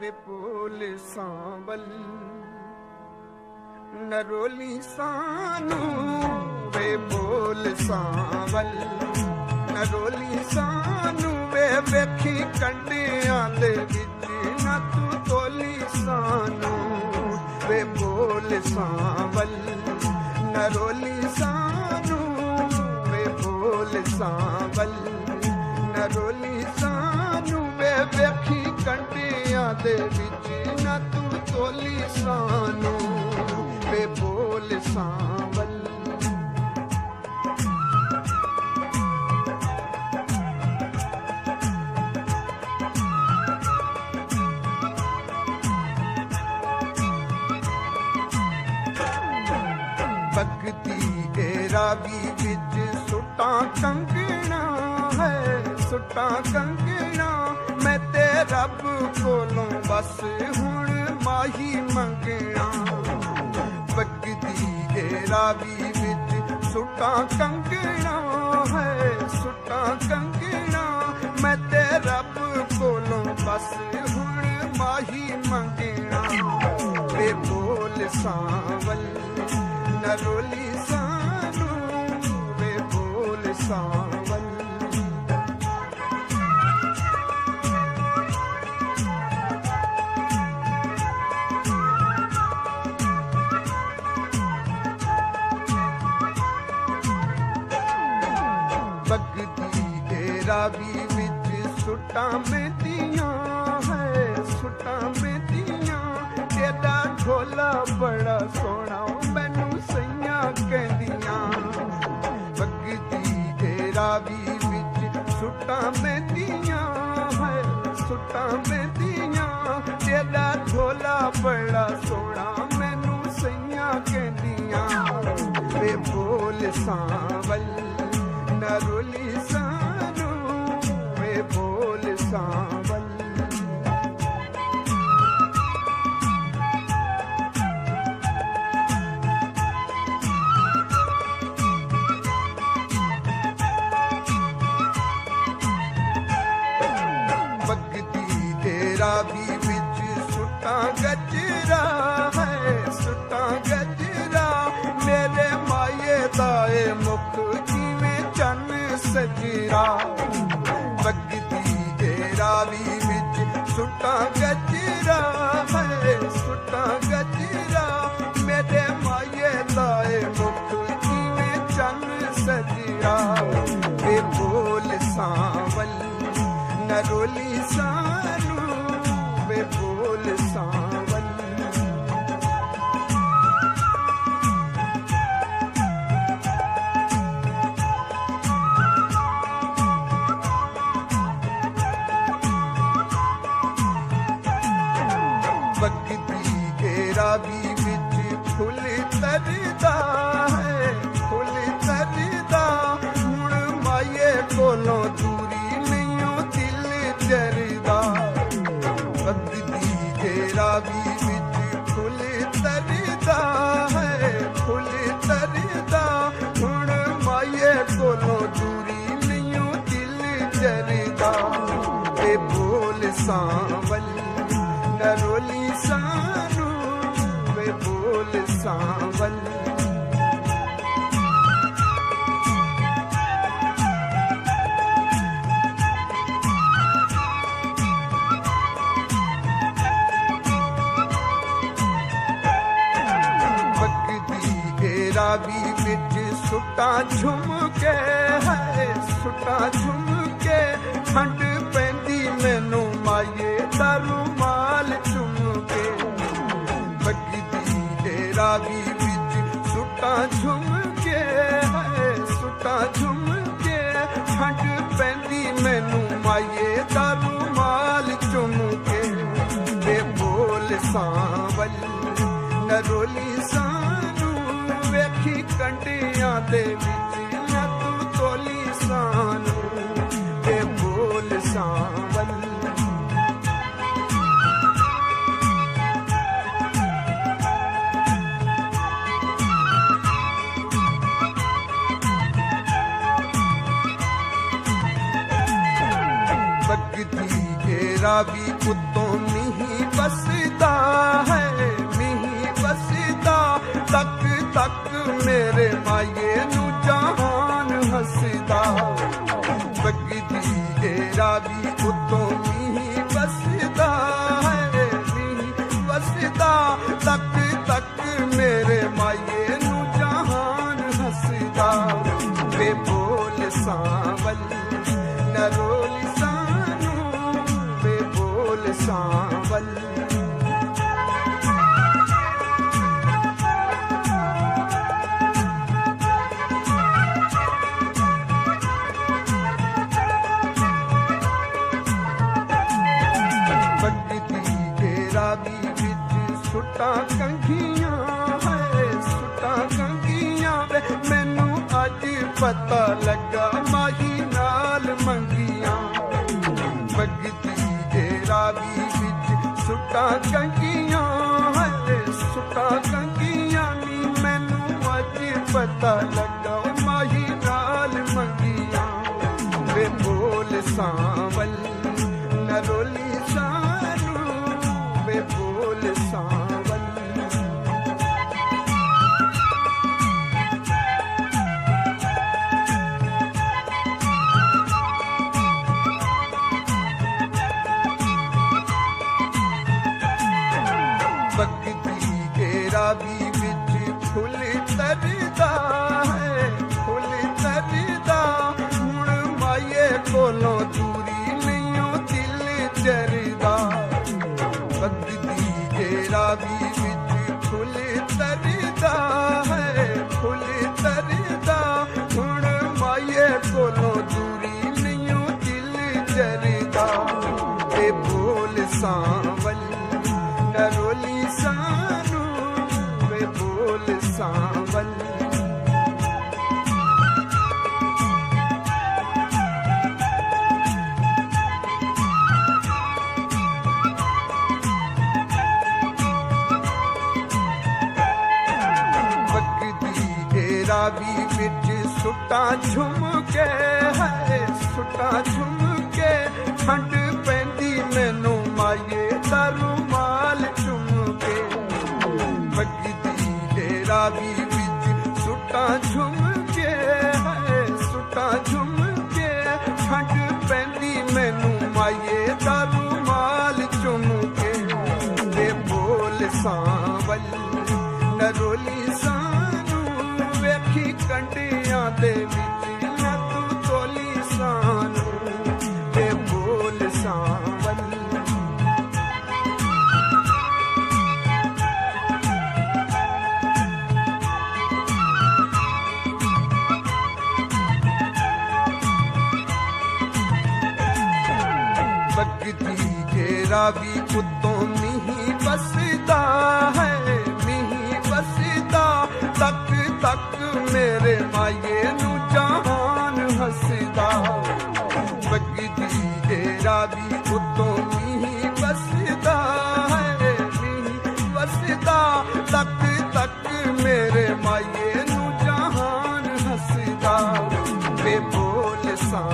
विपुल सांबल नरोली सानू वे बोल सांबल नरोली सानू वे वेखी कंडियां दे विच ना तू तोली सानू वे बोल सांबल नरोली सानू वे बोल सांबल नरोली सानू वे वेखी कंडियां दे विच ना तू तोली सानू वे बोल सांबल भगती रावी विच सुटा कंगना है सुटा कंगना मैं ते रब कोलों बस हुण माही मंगना भगती रावी विच सुटा कंगना है सुटा कंगना मैं ते रब कोलों बस हुण माही मंगना वे बोल सांवल नरोली सानू वे बोल सांवल भगती रावी विच सुटा मेदियां है सुटा मेदियां तेरा ढोला बड़ा सोहना मैनू सैयां कहदियां भगती रावी विच सुटा मेदियां है सुटा मेदियां तेरा ढोला बड़ा सोहना मैनू सैयां कहदियां वे बोल सांवल नरोली सानू वे बोल सांवल रावी विच सुटा गजरा है सुटा गजरा मेरे माये दाए मुख जिवें चन सजरा भगती रावी विच सुटा गजरा है सुटा गजरा मेरे माये दाए मुख जिवें चन सजरा वे बोल सांवल नरोली सानू वे बोल सांवल भगती रावी विच फुल तरदा है फुल तरदा हुण माये कोलों दूरी नहीं दिल जरदा भगती रावी विच फुल तरदा है फुल तरदा हुण माये कोलों दूरी नहीं दिल जरदा वे बोल सांवल नरोली सानू वे बोल सांवल रावी विच सुटा झुमके है सुटा झुमके ठंड पैंदी मैनू माये दा रुमाल चुमके भगती रावी विच सुटा झुमके है सुटा झुमके ठंड पैंदी मैनू माये दा रुमाल चुमके वे बोल सांवल नरोली सानू वेखी कंडियां दे विच ना तू तोली सानू वे बोल सांवल भगती रावी उत्तों नहीं वसदा है मीही वसदा तक तक मेरे माये नू जहान हसदा बगदी घेरा भी उतों मीही वसदा है मीही वसदा तक तक मेरे माये नू जहान हसदा वे बोल सांवल नरोल सानू वे बोल सांवल सुटा कंघियां है सुटा कंघियां वे मैनू अज पता लगा माही नाल मंगियां बगदी घेरा भी विच सुटा कंघियां है सुटा कंघियां नी मैनू अज पता लगा माही नाल मंगियां वे बोल सांवल नरोली सानू वे बोल सांवल बगदी घेरा भी विच फुल तरदा है फुल तरदा हुण माये कोलों दूरी नहीं दिल जरदा बगदी घेरा भी विच फुल तरदा है फुल तरदा हुण माये कोलों दूरी नहीं दिल जरदा ते बोल सांवल नरोली सानू वे बोल सांवल बगदी घेरा भी बिच सुटा झुमके है सुटा झुमके ठंड पैंदी मैनू माये दारू माल चुमके बगदी घेरा भी बिच सुटा झुमके है सुटा झुमके ठंड पैंदी मैनू माये दारू माल चुमके वे बोल सांवल नरोली सानू वेखी कंडियां दे विच ना तू तोली सानू वे बोल सांवल बगदी घेरा भी उतों मीही वसदा है मीही वसदा तक तक मेरे माये नू जहान हसदा बगदी घेरा भी उतों मीही वसदा है मीही वसदा तक तक मेरे माये नू जहान हसदा वे बोल सा